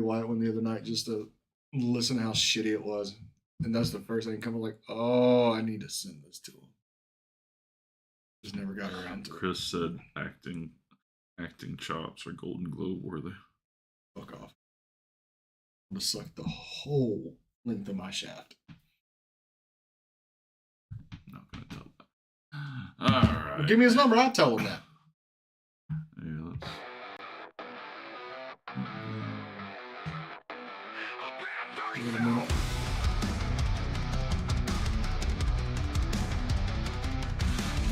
white one the other night just to listen to how shitty it was. And that's the first thing coming like, oh, I need to send this to him. Just never got around to it. Chris said acting chops are Golden Globe worthy. Fuck off. I'm gonna suck the whole length of my shaft. Not gonna tell that. Alright. Well, give me his number, I'll tell him that. Yeah, let's... Give it a minute.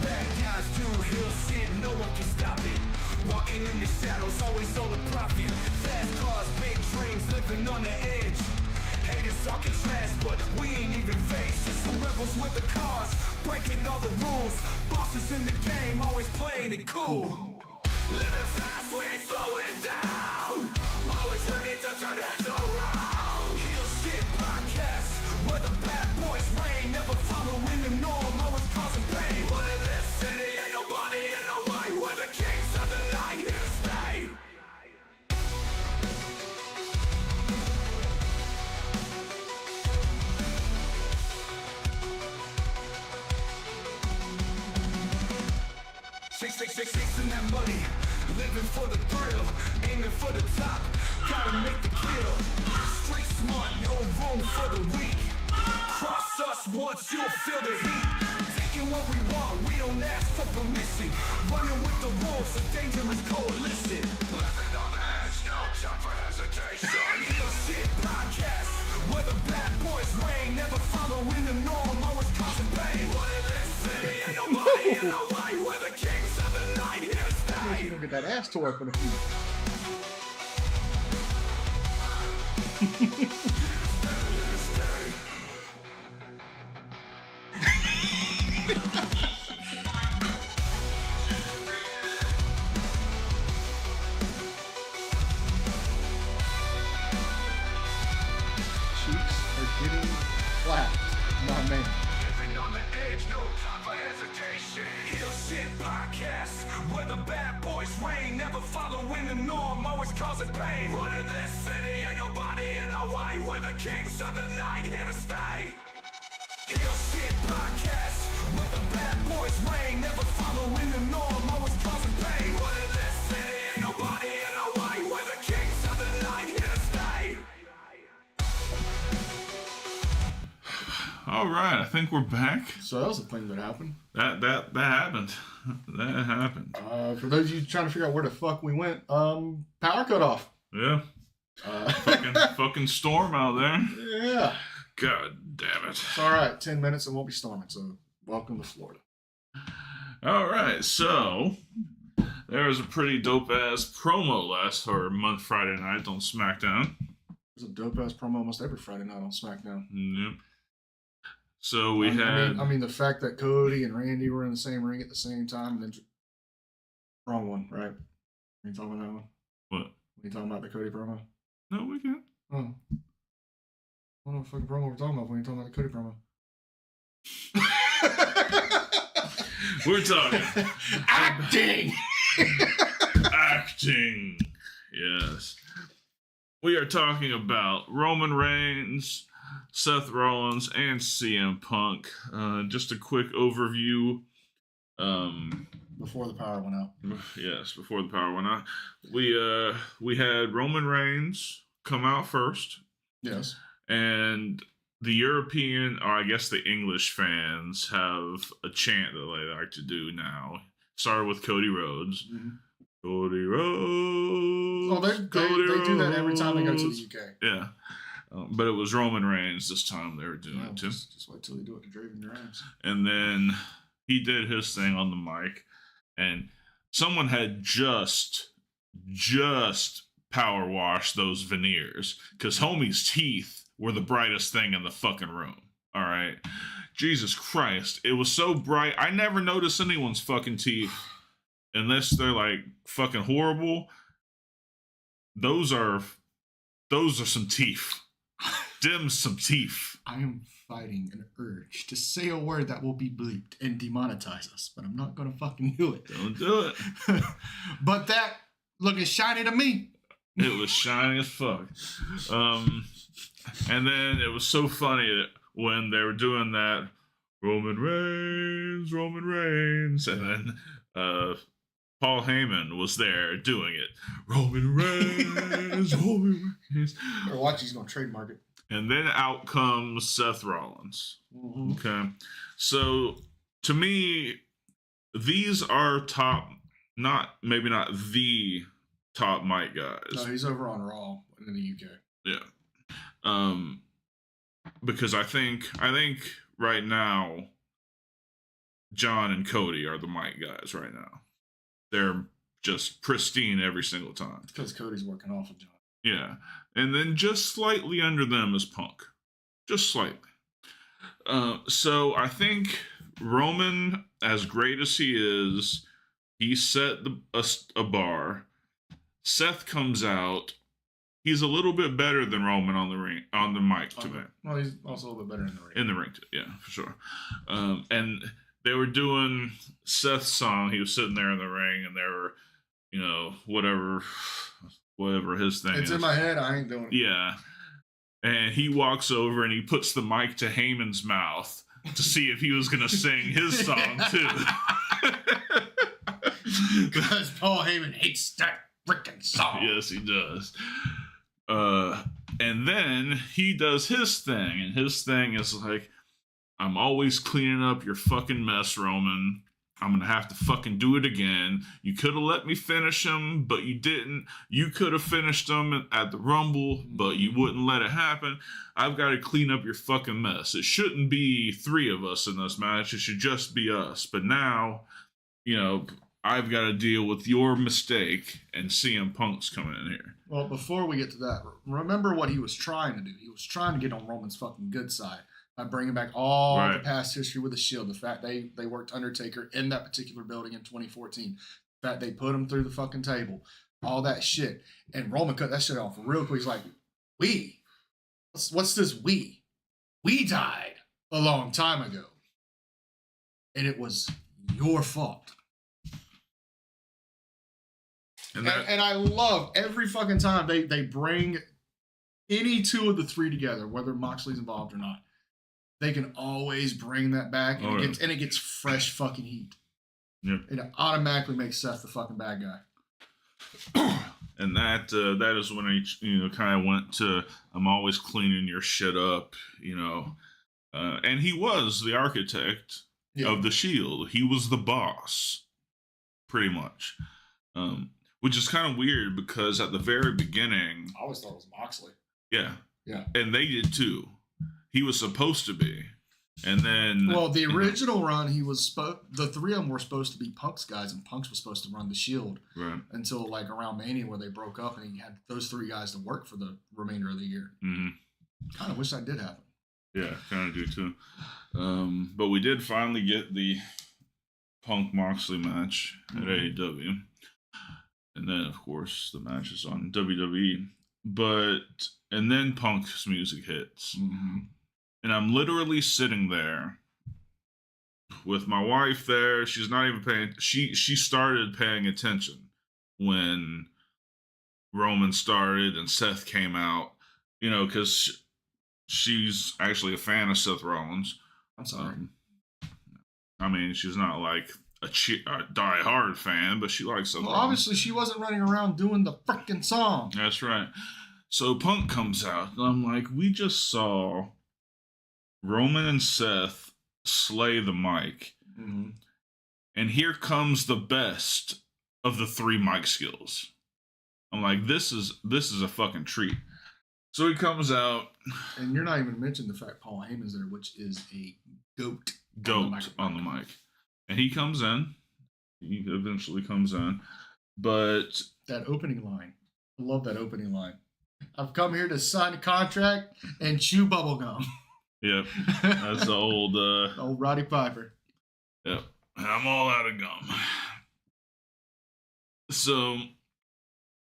Bad guys do hill shit, no one can stop it. Walking in the shadows, always on the profit. Fast cars, big dreams, living on the edge. Haters talking trash, but we ain't even faced. Just some rebels with the cars, breaking all the rules. Bosses in the game, always playing it cool. Living fast, we ain't slowing down. Always ready to turn heads around. Hill shit podcast, where the bad boys reign. Never following the norm, always causing pain. What in this city ain't nobody in the way. We're the kings of the night, here to stay. Chasing that money, living for the thrill, aiming for the top, gotta make the kill. Street smart, no room for the weak. Cross us once, you'll feel the heat. Taking what we want, we don't ask for permission. Running with the wolves, a dangerous coalition. Living on the edge, no time for hesitation. Hill shit podcast, where the bad boys reign. Never following the norm, always causing pain. What in this city ain't nobody in the way. We're the kings of the night, here to stay. You don't get that ass to work in a few. Cheeks are getting flat, my man. Living on the edge, no time for hesitation. Hill shit podcast, where the bad boys reign. Never following the norm, always causing pain. What in this city ain't nobody in the way. We're the kings of the night, here to stay. Hill shit podcast, where the bad boys reign. Never following the norm, always causing pain. What in this city ain't nobody in the way. We're the kings of the night, here to stay. All right, I think we're back. So that was a thing that happened. That happened. That happened. For those of you trying to figure out where the fuck we went, power cut off. Yeah. Fucking storm out there. Yeah. God damn it. It's all right. 10 minutes and won't be storming. So welcome to Florida. All right, so there was a pretty dope ass promo Friday night on SmackDown. There's a dope ass promo almost every Friday night on SmackDown. Yep. So we had. I mean, the fact that Cody and Randy were in the same ring at the same time, and then wrong one, right? Are you talking about that one? What? Are you talking about the Cody promo? No, we can't. Oh. I don't know what fucking promo we're talking about when you're talking about the Cody promo. We're talking acting. Acting. Yes. We are talking about Roman Reigns, Seth Rollins, and CM Punk. Just a quick overview. Before the power went out. Yes, before the power went out. We had Roman Reigns come out first. Yes. And the European, or I guess the English fans, have a chant that they like to do now. Started with Cody Rhodes. Mm-hmm. Cody Rhodes. Oh, they do that every time they go to the UK. Yeah. But it was Roman Reigns this time they were doing it too. Just wait till they do it to Draven Grimes. And then he did his thing on the mic. And someone had just power washed those veneers. Because homie's teeth were the brightest thing in the fucking room. All right. Jesus Christ. It was so bright. I never noticed anyone's fucking teeth unless they're like fucking horrible. Those are some teeth. Dim's some teeth. I am fighting an urge to say a word that will be bleeped and demonetize us, but I'm not going to fucking do it. Don't do it. But that looking shiny to me. It was shiny as fuck. And then it was so funny that when they were doing that, Roman Reigns, and then Paul Heyman was there doing it. Roman Reigns. Or watch, he's going to trademark it. And then out comes Seth Rollins. Mm-hmm. Okay. So, to me, these are top, maybe not the top mic guys. No, he's over on Raw in the UK. Yeah. Because I think right now, John and Cody are the mic guys right now. They're just pristine every single time. Because Cody's working off of John. Yeah. And then just slightly under them is Punk. Just slightly. So I think Roman, as great as he is, he set a bar. Seth comes out. He's a little bit better than Roman on the mic to me. Well, he's also a little bit better in the ring. In the ring, yeah, for sure. And they were doing Seth's song. He was sitting there in the ring, and they were, whatever his thing is. It's in my head. I ain't doing it. Yeah. And he walks over and he puts the mic to Heyman's mouth to see if he was going to sing his song, too. Because Paul Heyman hates that freaking song. Yes, he does. And then he does his thing, and his thing is like, I'm always cleaning up your fucking mess, Roman. I'm gonna have to fucking do it again. You could have let me finish him, but you didn't. You could have finished him at the Rumble, but you wouldn't let it happen. I've got to clean up your fucking mess. It shouldn't be 3 of us in this match. It should just be us. But now, I've got to deal with your mistake, and CM Punk's coming in here. Well, before we get to that, remember what he was trying to do. He was trying to get on Roman's fucking good side by bringing back all the past history with the Shield. The fact they worked Undertaker in that particular building in 2014. The fact they put him through the fucking table. All that shit. And Roman cut that shit off real quick. He's like, what's this we? We died a long time ago. And it was your fault. And I love every fucking time they bring any 2 of the 3 together, whether Moxley's involved or not. They can always bring that back, and it gets fresh fucking heat. Yep. It automatically makes Seth the fucking bad guy. And that is when I kind of went to, I'm always cleaning your shit up, and he was the architect of the Shield. He was the boss, pretty much. Which is kind of weird because at the very begining, I always thought it was Moxley. Yeah. Yeah. And they did too. He was supposed to be. And then the original run, the 3 of them were supposed to be Punk's guys, and Punk's was supposed to run the Shield. Right. Until like around Mania where they broke up and he had those 3 guys to work for the remainder of the year. Mm-hmm. Kind of wish that did happen. Yeah, kind of do too. But we did finally get the Punk Moxley match at AEW. And then, of course, the match is on WWE. And then Punk's music hits. Mm-hmm. And I'm literally sitting there with my wife there. She's not even paying. She started paying attention when Roman started and Seth came out. Because she's actually a fan of Seth Rollins. I'm sorry. She's not like a die-hard fan, but she likes Seth Rollins. Obviously, she wasn't running around doing the frickin' song. That's right. So Punk comes out, and I'm like, we just saw Roman and Seth slay the mic. Mm-hmm. And here comes the best of the 3 mic skills. I'm like, this is a fucking treat. So he comes out. And you're not even mentioning the fact Paul Heyman's there, which is a goat on the mic. And he comes in. He eventually comes in. But that opening line. I love that opening line. I've come here to sign a contract and chew bubblegum. Yep. That's the old old Roddy Piper. Yep. I'm all out of gum. So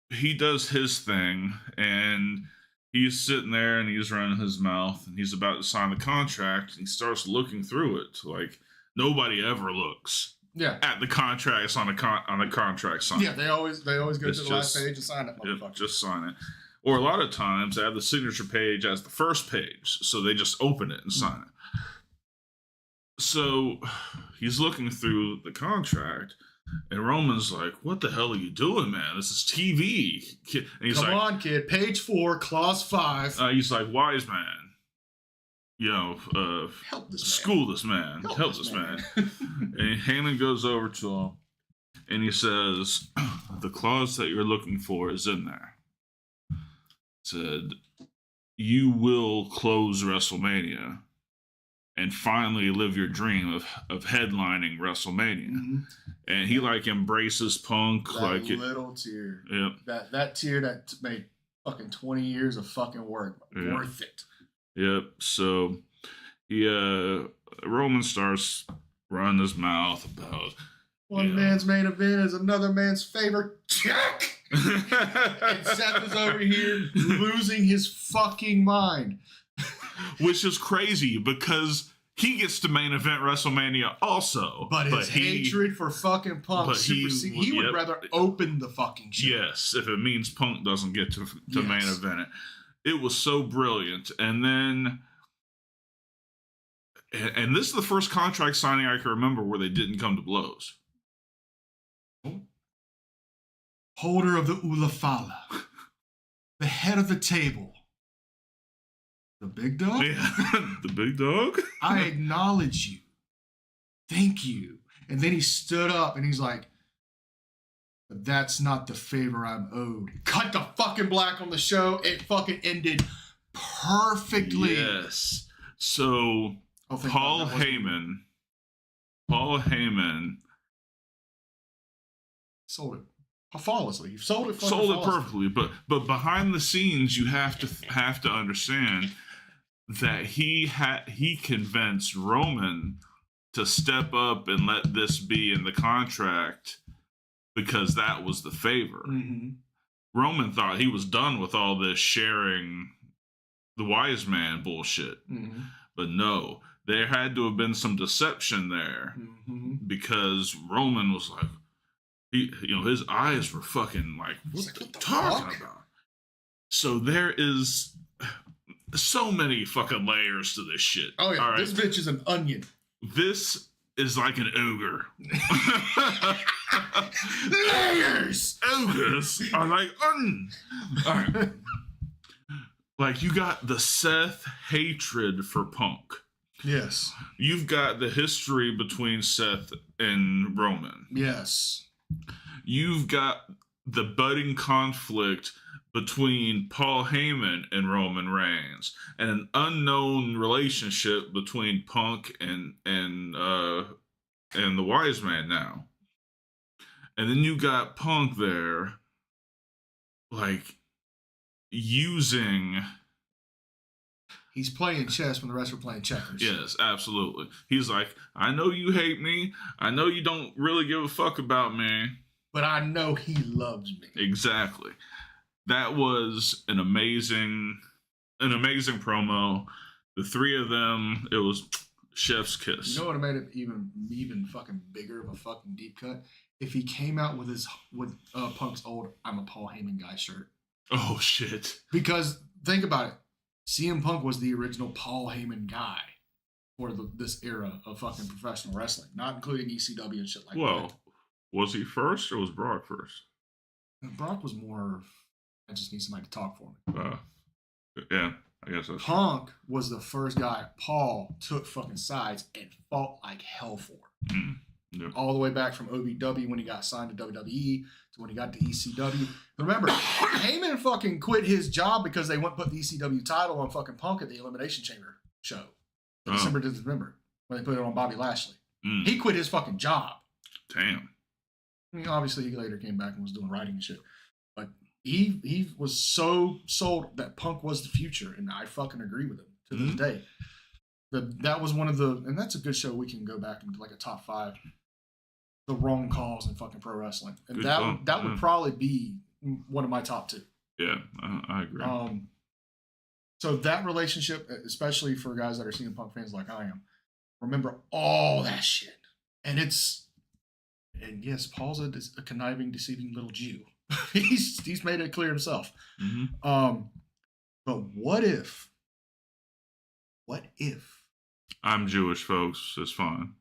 he does his thing, and he's sitting there and he's running his mouth, and he's about to sign the contract, and he starts looking through it like nobody ever looks at the contracts on the contract sign. Yeah, they always go to the last page and sign it, motherfucker. Just sign it. Or a lot of times they have the signature page as the first page, so they just open it and sign it. So he's looking through the contract, and Roman's like, "What the hell are you doing, man? This is TV." And he's Come on, kid. Page 4, clause 5. He's like, "Wise man, help this school this man. Help this man." And Heyman goes over to him, and he says, "The clause that you're looking for is in there." Said, "You will close WrestleMania and finally live your dream of headlining WrestleMania." Mm-hmm. And he embraces Punk that little tear. Yep. That tear that made fucking 20 years of fucking work. Yep. Worth it. Yep. So he Roman starts running his mouth about one man's main event is another man's favorite. Check. And Seth is over here losing his fucking mind. Which is crazy because he gets to main event WrestleMania also. But his hatred for fucking Punk supersedes. He would rather open the fucking show. Yes, if it means Punk doesn't get to main event it. It was so brilliant. And then... And this is the first contract signing I can remember where they didn't come to blows. Holder of the Ulafala. The head of the table. The big dog? Yeah, the big dog. I acknowledge you. Thank you. And then he stood up and he's like, "But that's not the favor I'm owed." Cut the fucking black on the show. It fucking ended perfectly. Yes. So Paul Heyman sold it flawlessly. You've sold it perfectly. But behind the scenes, you have to understand that he convinced Roman to step up and let this be in the contract because that was the favor. Mm-hmm. Roman thought he was done with all this sharing the wise man bullshit. Mm-hmm. But no, there had to have been some deception there because Roman was like, his eyes were fucking like, what are you talking about? So there is so many fucking layers to this shit. Oh, yeah. Right? This bitch is an onion. This is like an ogre. Layers! Ogres are like onions. All right. Like, you got the Seth hatred for Punk. Yes. You've got the history between Seth and Roman. Yes. You've got the budding conflict between Paul Heyman and Roman Reigns, and an unknown relationship between Punk and the Wise Man now. And then you got Punk there, like, using... He's playing chess when the rest are playing checkers. Yes, absolutely. He's like, "I know you hate me. I know you don't really give a fuck about me. But I know he loves me." Exactly. That was an amazing promo. The three of them, it was chef's kiss. You know what made it even fucking bigger of a fucking deep cut? If he came out with Punk's old "I'm a Paul Heyman guy" shirt. Oh shit. Because think about it. CM Punk was the original Paul Heyman guy for this era of fucking professional wrestling, not including ECW and shit like that. Well, was he first or was Brock first? Brock was more, I just need somebody to talk for me. Yeah, I guess that's Punk was the first guy Paul took fucking sides and fought like hell for. Mm. Yep. All the way back from OVW when he got signed to WWE to when he got to ECW. Remember, Heyman fucking quit his job because they went put the ECW title on fucking Punk at the Elimination Chamber show. December to December when they put it on Bobby Lashley. Mm. He quit his fucking job. Damn. I mean, obviously, he later came back and was doing writing and shit. But he was so sold that Punk was the future, and I fucking agree with him to this day. That was one of the, and that's a good show. We can go back into like a top 5. The wrong calls in fucking pro wrestling, and that would probably be one of my top 2. Yeah, I agree. So that relationship, especially for guys that are CM Punk fans like I am, remember all that shit, and it's And yes, Paul's a conniving, deceiving little Jew. he's made it clear himself. Mm-hmm. But what if I'm Jewish, folks? It's fine.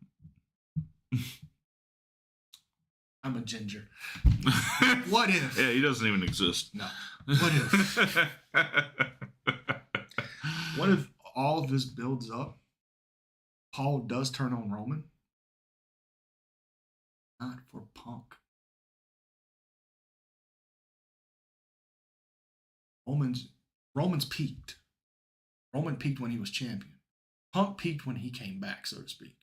I'm a ginger. What if? Yeah, he doesn't even exist. No. What if? What if all of this builds up? Paul does turn on Roman? Not for Punk. Roman's peaked. Roman peaked when he was champion. Punk peaked when he came back, so to speak.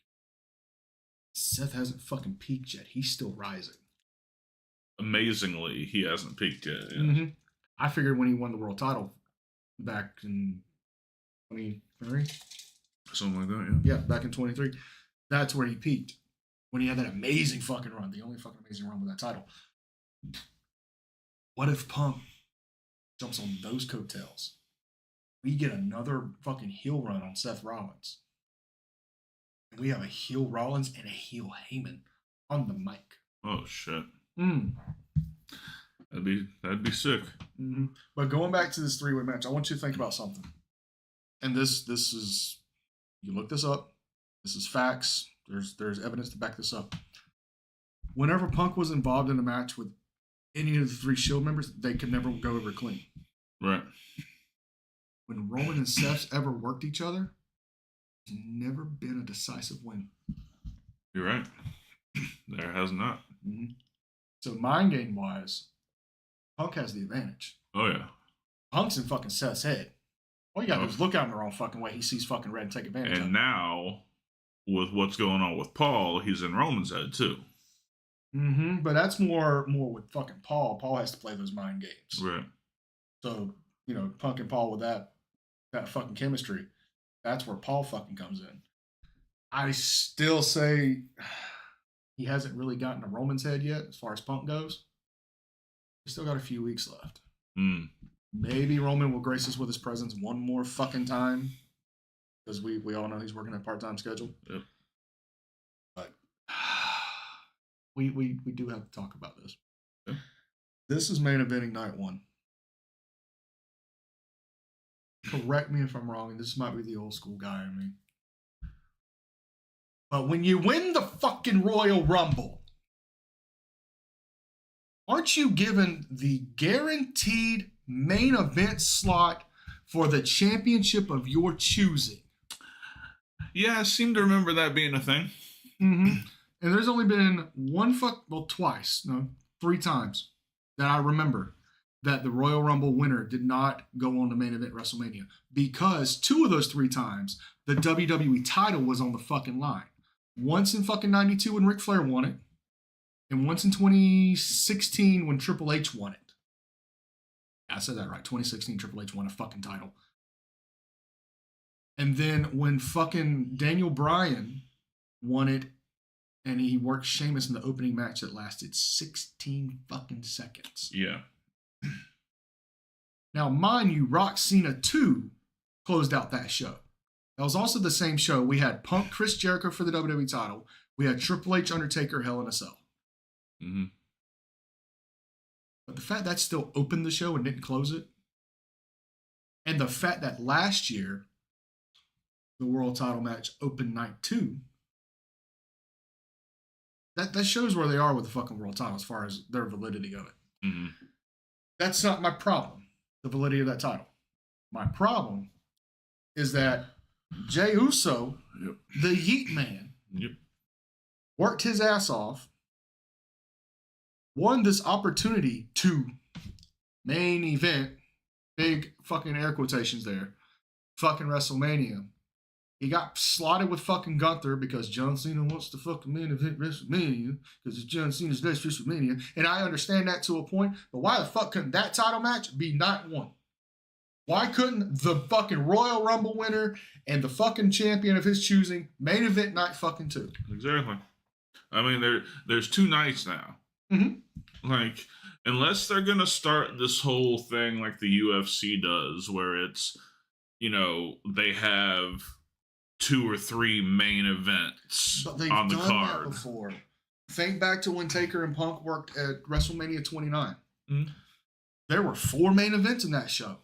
Seth hasn't fucking peaked yet. He's still rising. Amazingly, he hasn't peaked yet. Yeah. Mm-hmm. I figured when he won the world title back in 23. Something like that, yeah. Yeah, back in 23. That's where he peaked. When he had that amazing fucking run. The only fucking amazing run with that title. What if Punk jumps on those coattails? We get another fucking heel run on Seth Rollins. And we have a heel Rollins and a heel Heyman on the mic. Oh shit. Mm. That'd be sick. Mm-hmm. But going back to this 3-way match, I want you to think about something. And this is, you look this up. This is facts. There's evidence to back this up. Whenever Punk was involved in a match with any of the 3 Shield members, they could never go over clean. Right. When Roman and Seth ever worked each other, there's never been a decisive win. You're right. There has not. Mm-hmm. So mind game wise, Punk has the advantage. Oh yeah. Punk's in fucking Seth's head. All you got to do is look out in the wrong fucking way. He sees fucking red and take advantage of it. And now, with what's going on with Paul, he's in Roman's head too. Mm-hmm. But that's more with fucking Paul. Paul has to play those mind games. Right. So, Punk and Paul with that fucking chemistry, that's where Paul fucking comes in. I still say he hasn't really gotten to Roman's head yet as far as Punk goes. We still got a few weeks left. Mm. Maybe Roman will grace us with his presence one more fucking time, because we all know he's working a part-time schedule. Yep. But we do have to talk about this. Yep. This is main eventing night 1. Correct me if I'm wrong, and this might be the old school guy in me. But when you win the fucking Royal Rumble, aren't you given the guaranteed main event slot for the championship of your choosing? Yeah, I seem to remember that being a thing. Mm-hmm. And there's only been 3 times that I remember that the Royal Rumble winner did not go on to main event WrestleMania, because 2 of those 3 times the WWE title was on the fucking line. Once in fucking 92 when Ric Flair won it, and once in 2016 when Triple H won it. I said that right. 2016 Triple H won a fucking title. And then when fucking Daniel Bryan won it, and he worked Sheamus in the opening match that lasted 16 fucking seconds. Yeah. Now, mind you, Rock Cena 2 closed out that show. That was also the same show. We had Punk, Chris Jericho for the WWE title. We had Triple H, Undertaker, Hell in a Cell. Mm-hmm. But the fact that still opened the show and didn't close it, and the fact that last year the world title match opened night 2, that shows where they are with the fucking world title as far as their validity of it. Mm-hmm. That's not my problem, the validity of that title. My problem is that Jey Uso, Yep. the Yeet Man, Yep. worked his ass off, won this opportunity to main event, big fucking air quotations there, fucking WrestleMania. He got slotted with fucking Gunther because John Cena wants to fucking main event WrestleMania because it's John Cena's next WrestleMania. And I understand that to a point, but why the fuck couldn't that title match be night 1? Why couldn't the fucking Royal Rumble winner and the fucking champion of his choosing main event night fucking 2? Exactly. I mean, there's 2 nights now. Mm-hmm. Like, unless they're going to start this whole thing like the UFC does, where it's, they have 2 or 3 main events But they've on the done card. that before. Think back to when Taker and Punk worked at WrestleMania 29. Mm-hmm. There were 4 main events in that show.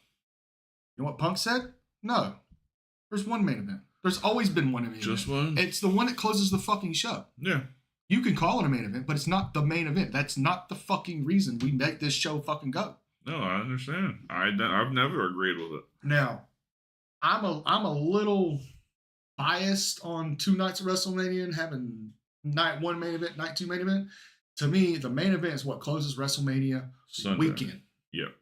You know what Punk said? No. There's one main event. There's always been one main event. Just one? It's the one that closes the fucking show. Yeah. You can call it a main event, but it's not the main event. That's not the fucking reason we make this show fucking go. No, I understand. I've never agreed with it. Now, I'm a little biased on 2 nights of WrestleMania and having night 1 main event, night 2 main event. To me, the main event is what closes WrestleMania Sunday. weekend. Yep.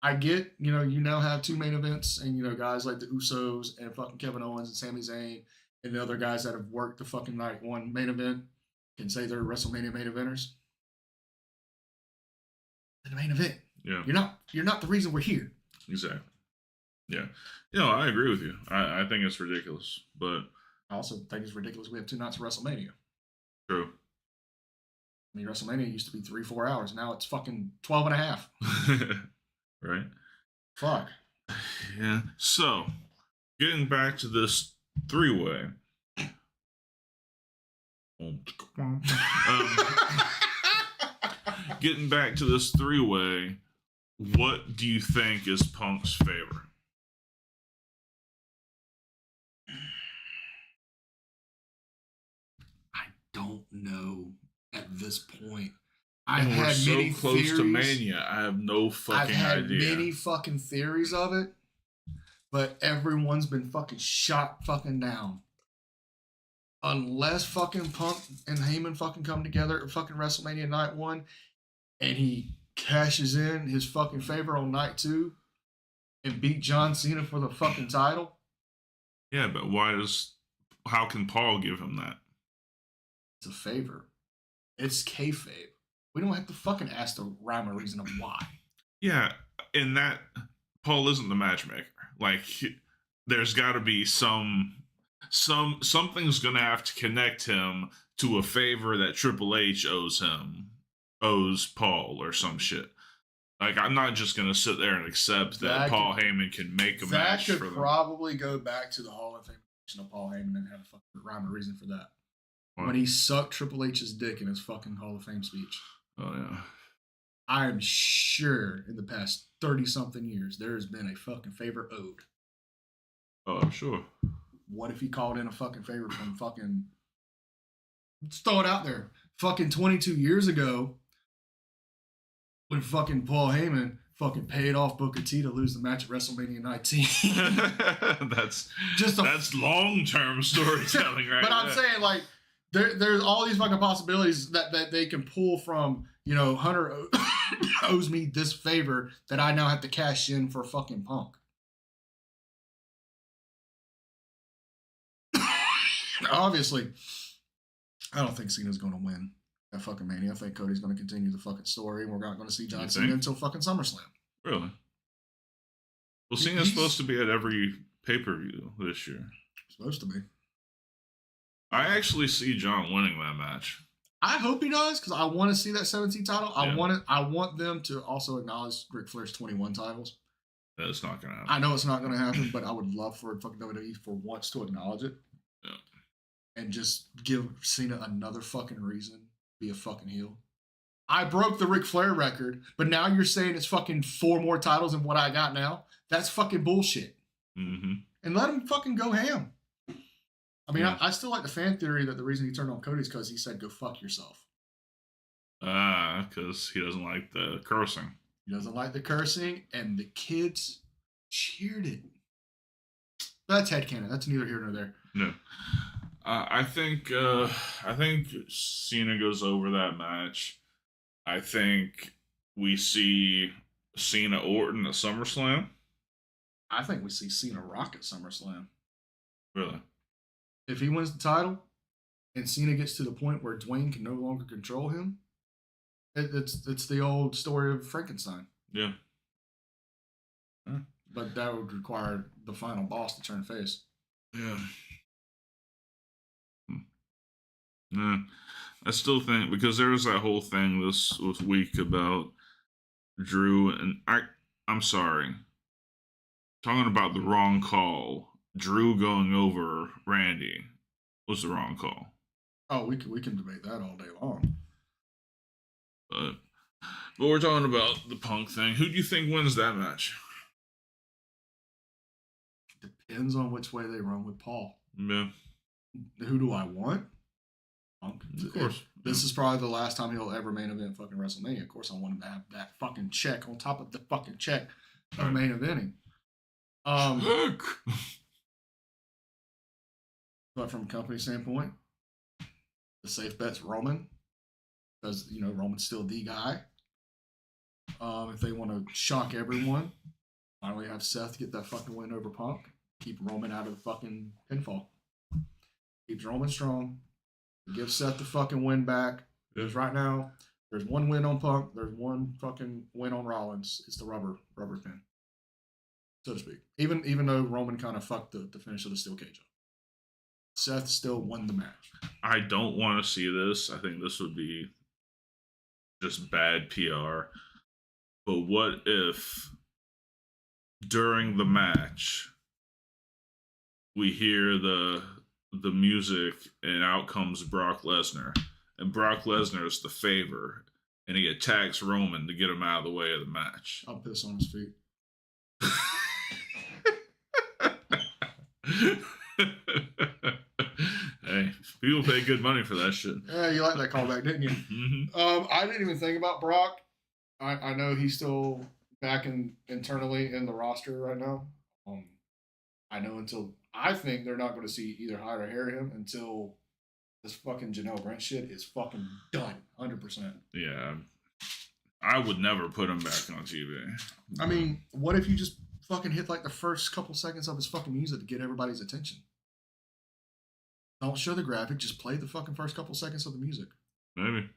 I get, you now have 2 main events and, guys like the Usos and fucking Kevin Owens and Sami Zayn and the other guys that have worked the fucking night 1 main event can say they're WrestleMania main eventers. The main event. Yeah. You're not the reason we're here. Exactly. Yeah. I agree with you. I think it's ridiculous, but I also think it's ridiculous we have 2 nights of WrestleMania. True. I mean, WrestleMania used to be 3-4 hours. Now it's fucking 12 and a half. Right? Fuck. Yeah. So, getting back to this 3-way. Getting back to this 3-way, what do you think is Punk's favor? I don't know at this point. And we're so close to Mania. I have no fucking idea. I've had many fucking theories of it, but everyone's been fucking shot fucking down. Unless fucking Punk and Heyman fucking come together at fucking WrestleMania night 1 and he cashes in his fucking favor on night 2 and beat John Cena for the fucking title. Yeah, but how can Paul give him that? It's a favor. It's kayfabe. We don't have to fucking ask the rhyme or reason of why. Yeah, in that, Paul isn't the matchmaker. Like, there's got to be something's gonna have to connect him to a favor that Triple H owes Paul or some shit. Like, I'm not just gonna sit there and accept that Paul Heyman can make a match for them. That could probably go back to the Hall of Fame of Paul Heyman and have a fucking rhyme or reason for that. What? When he sucked Triple H's dick in his fucking Hall of Fame speech. Oh yeah. I am sure in the past 30-something years there has been a fucking favor owed. Oh, I'm sure. What if he called in a fucking favor from fucking... Let's throw it out there. Fucking 22 years ago, when fucking Paul Heyman fucking paid off Booker T to lose the match at WrestleMania 19. That's long-term storytelling, right? But I'm saying, like, there's all these fucking possibilities that they can pull from, Hunter owes me this favor that I now have to cash in for fucking Punk. Obviously, I don't think Cena's going to win that fucking Mania. I think Cody's going to continue the fucking story, and we're not going to see John Cena until fucking SummerSlam. Really? Well, Cena's supposed to be at every pay-per-view this year. Supposed to be. I actually see John winning that match. I hope he does, because I want to see that 17 title. Yeah. I want them to also acknowledge Ric Flair's 21 titles. That's not going to happen. I know it's not going to happen, but I would love for fucking WWE for once to acknowledge it. Yeah. And just give Cena another fucking reason to be a fucking heel. I broke the Ric Flair record, but now you're saying it's fucking 4 more titles than what I got now? That's fucking bullshit. Mm-hmm. And let him fucking go ham. I mean, yeah. I still like the fan theory that the reason he turned on Cody is because he said, go fuck yourself. Because he doesn't like the cursing. He doesn't like the cursing, and the kids cheered it. But that's headcanon. That's neither here nor there. No. I think Cena goes over that match. I think we see Cena Orton at SummerSlam. I think we see Cena Rock at SummerSlam. Really? If he wins the title and Cena gets to the point where Dwayne can no longer control him, it's the old story of Frankenstein. Yeah. But that would require the final boss to turn face. Yeah. Yeah. I still think, because there was that whole thing this week about Drew, and I'm sorry. Talking about the wrong call. Drew going over Randy was the wrong call. Oh, we can debate that all day long. But we're talking about the Punk thing. Who do you think wins that match? Depends on which way they run with Paul. Yeah. Who do I want? Punk. Of course. This is probably the last time he'll ever main event fucking WrestleMania. Of course, I want him to have that fucking check on top of the fucking check of main eventing. But from a company standpoint, the safe bet's Roman. Because, Roman's still the guy. If they want to shock everyone, why don't we have Seth get that fucking win over Punk? Keep Roman out of the fucking pinfall. Keeps Roman strong. Give Seth the fucking win back. Because right now, there's one win on Punk. There's one fucking win on Rollins. It's the rubber pin, so to speak. Even though Roman kind of fucked the finish of the steel cage up. Seth still won the match. I don't want to see this. I think this would be just bad PR. But what if during the match we hear the music and out comes Brock Lesnar, and Brock Lesnar is the favor, and he attacks Roman to get him out of the way of the match? I'll piss on his feet. Hey, people pay good money for that shit. Yeah, you like that callback, didn't you? Mm-hmm. I didn't even think about Brock. I know he's still back internally in the roster right now. I think they're not going to see either hire or hair him until this fucking Janelle Brent shit is fucking done, 100%. Yeah, I would never put him back on TV. I mean, what if you just fucking hit like the first couple seconds of his fucking music to get everybody's attention? Don't show the graphic, just play the fucking first couple seconds of the music. Maybe.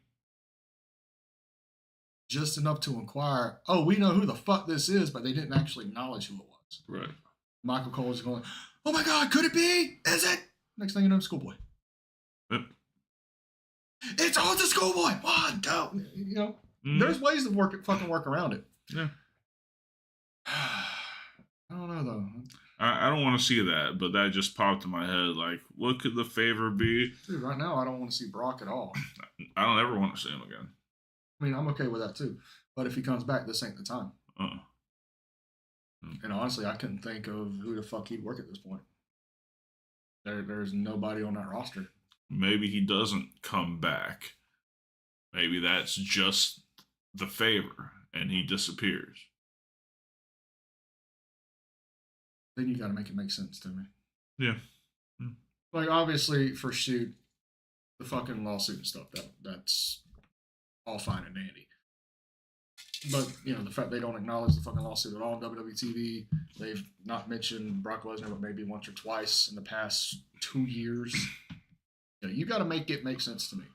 Just enough to inquire, oh, we know who the fuck this is, but they didn't actually acknowledge who it was. Right. Michael Cole is going, oh my God, could it be? Is it? Next thing you know, Schoolboy. Yep. It's all the Schoolboy. 1, 2. There's ways to fucking work around it. Yeah. I don't know, though. I don't want to see that, but that just popped in my head. Like, what could the favor be? Dude, right now, I don't want to see Brock at all. I don't ever want to see him again. I mean, I'm okay with that, too. But if he comes back, this ain't the time. And honestly, I couldn't think of who the fuck he'd work at this point. There's nobody on that roster. Maybe he doesn't come back. Maybe that's just the favor, and he disappears. Then you got to make it make sense to me. Yeah. Like, obviously, for shoot, the fucking lawsuit and stuff, that's all fine and dandy. But, the fact they don't acknowledge the fucking lawsuit at all on WWE TV, they've not mentioned Brock Lesnar but maybe once or twice in the past 2 years. You got to make it make sense to me.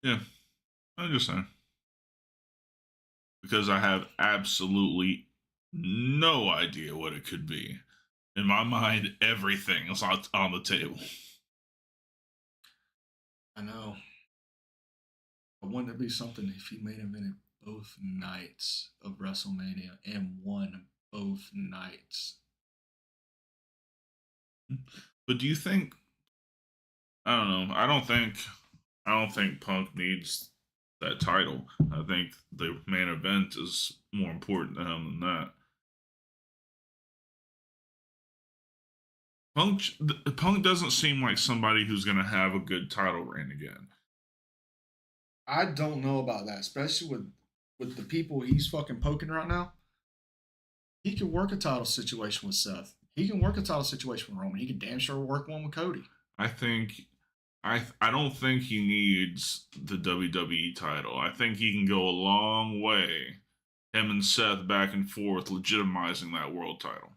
Yeah. I'm just saying. Because I have absolutely no idea what it could be. In my mind, everything is on the table. I know. But wouldn't it be something if he made him in it both nights of WrestleMania and won both nights? But do you think? I don't know. I don't think Punk needs that title. I think the main event is more important to him than that. Punk doesn't seem like somebody who's going to have a good title reign again. I don't know about that, especially with the people he's fucking poking right now. He can work a title situation with Seth. He can work a title situation with Roman. He can damn sure work one with Cody. I don't think he needs the WWE title. I think he can go a long way, him and Seth back and forth, legitimizing that world title.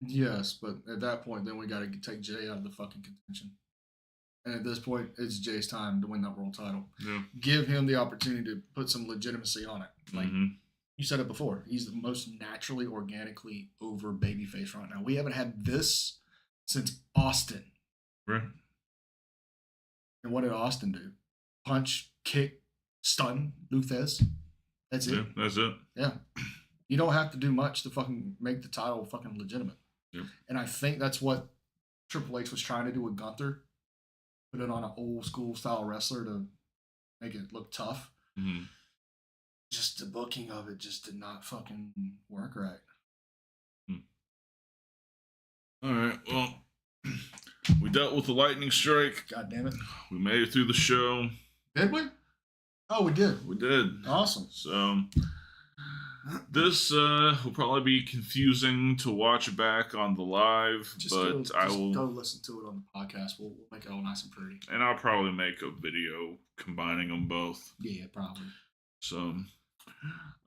Yes, but at that point, then we got to take Jay out of the fucking contention. And at this point, it's Jay's time to win that world title. Yeah. Give him the opportunity to put some legitimacy on it. Like you said it before, he's the most naturally, organically over babyface right now. We haven't had this since Austin. Right. And what did Austin do? Punch, kick, stun, Luthez. That's it. Yeah, that's it. Yeah. You don't have to do much to fucking make the title fucking legitimate. Yeah. And I think that's what Triple H was trying to do with Gunther. put it on an old school style wrestler to make it look tough. Mm-hmm. Just the booking of it just did not fucking work right. All right, well, we dealt with the lightning strike. God damn it. We made it through the show. Did we? Oh, we did. We did. Awesome. So this will probably be confusing to watch back on the live, I will go listen to it on the podcast. We'll make it all nice and pretty. And I'll probably make a video combining them both. Yeah, probably. So,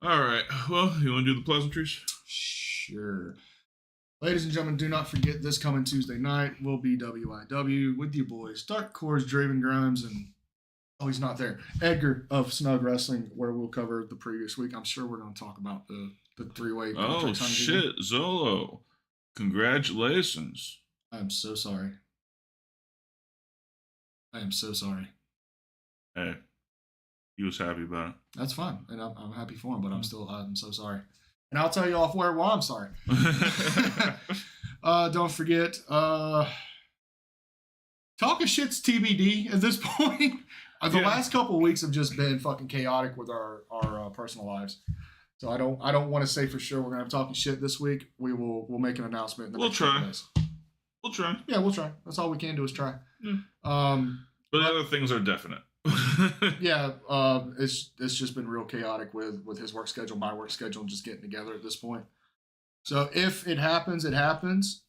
all right. Well, you want to do the pleasantries? Sure. Ladies and gentlemen, do not forget this coming Tuesday night will be WIW with your boys, Dark Cordz, Draven Grimes, and he's not there, Edgar of Snug Wrestling, where we'll cover the previous week. I'm sure we're going to talk about the three-way. Oh, shit. Zolo. Congratulations. I am so sorry. I am so sorry. Hey, he was happy about it. That's fine, and I'm happy for him, but I'm so sorry. And I'll tell you off why I'm sorry. Don't forget, talking shit's TBD at this point. The last couple of weeks have just been fucking chaotic with our personal lives. So I don't want to say for sure we're gonna have talking shit this week. We'll make an announcement in the next couple days. We'll try. Yeah, we'll try. That's all we can do is try. But the other things are definite. Yeah, it's just been real chaotic with his work schedule, my work schedule, and just getting together at this point. So if it happens, it happens.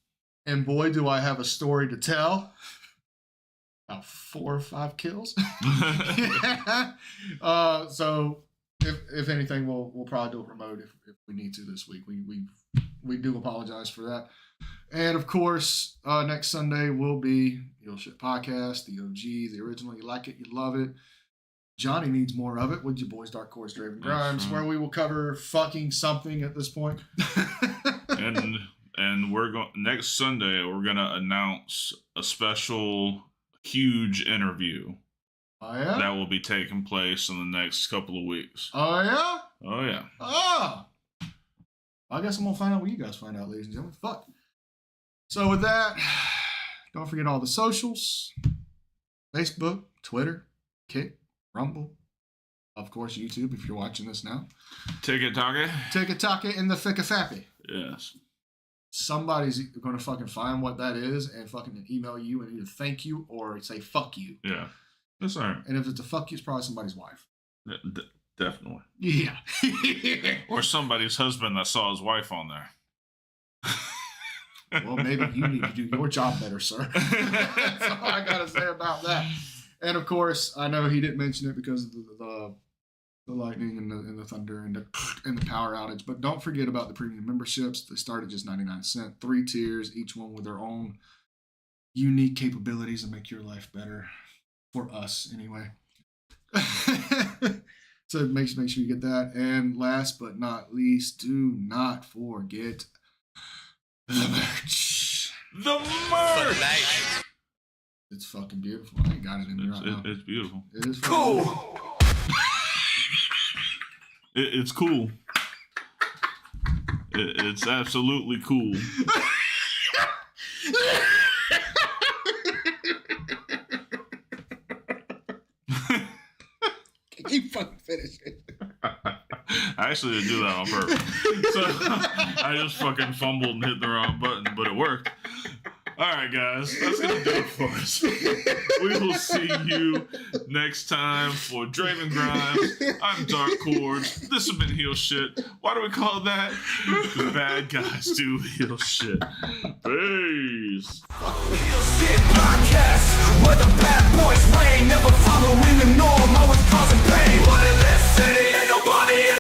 And boy, do I have a story to tell. About 4 or 5 kills. Yeah. So if anything, we'll probably do it remote if we need to this week. We do apologize for that. And of course, next Sunday will be Heel Shit Podcast, the OG, the original. You like it, you love it. Johnny needs more of it with your boys, Dark Cordz, Draven Grimes, where we will cover fucking something at this point. and we're going next Sunday. We're gonna announce a special, huge interview. Oh yeah, that will be taking place in the next couple of weeks. Oh yeah. Oh yeah. Oh. I guess I'm gonna find out what you guys find out, ladies and gentlemen. Fuck. So with that, don't forget all the socials: Facebook, Twitter, Kick, Rumble, of course YouTube if you're watching this now. TikTok in the Ficka Fappy. Yes. Somebody's gonna fucking find what that is and fucking email you and either thank you or say fuck you. Yeah. That's all right. And if it's a fuck you, it's probably somebody's wife. Definitely. Yeah. Or somebody's husband that saw his wife on there. Well, maybe you need to do your job better, sir. That's all I got to say about that. And, of course, I know he didn't mention it because of the lightning and the thunder and the power outage. But don't forget about the premium memberships. They start at just 99 cents. 3 tiers, each one with their own unique capabilities and make your life better. For us, anyway. So make sure you get that. And last but not least, do not forget the merch. The merch! It's fucking beautiful. I ain't got it in me right now. It's beautiful. It is cool. It's cool. It's absolutely cool. You fucking finish it. I actually didn't do that on purpose. So I just fucking fumbled and hit the wrong button, but it worked. All right, guys, that's going to do it for us. We will see you next time for Draven Grimes. I'm Dark Cordz. This has been Heel Shit. Why do we call it that? Because bad guys do heel shit. Hey.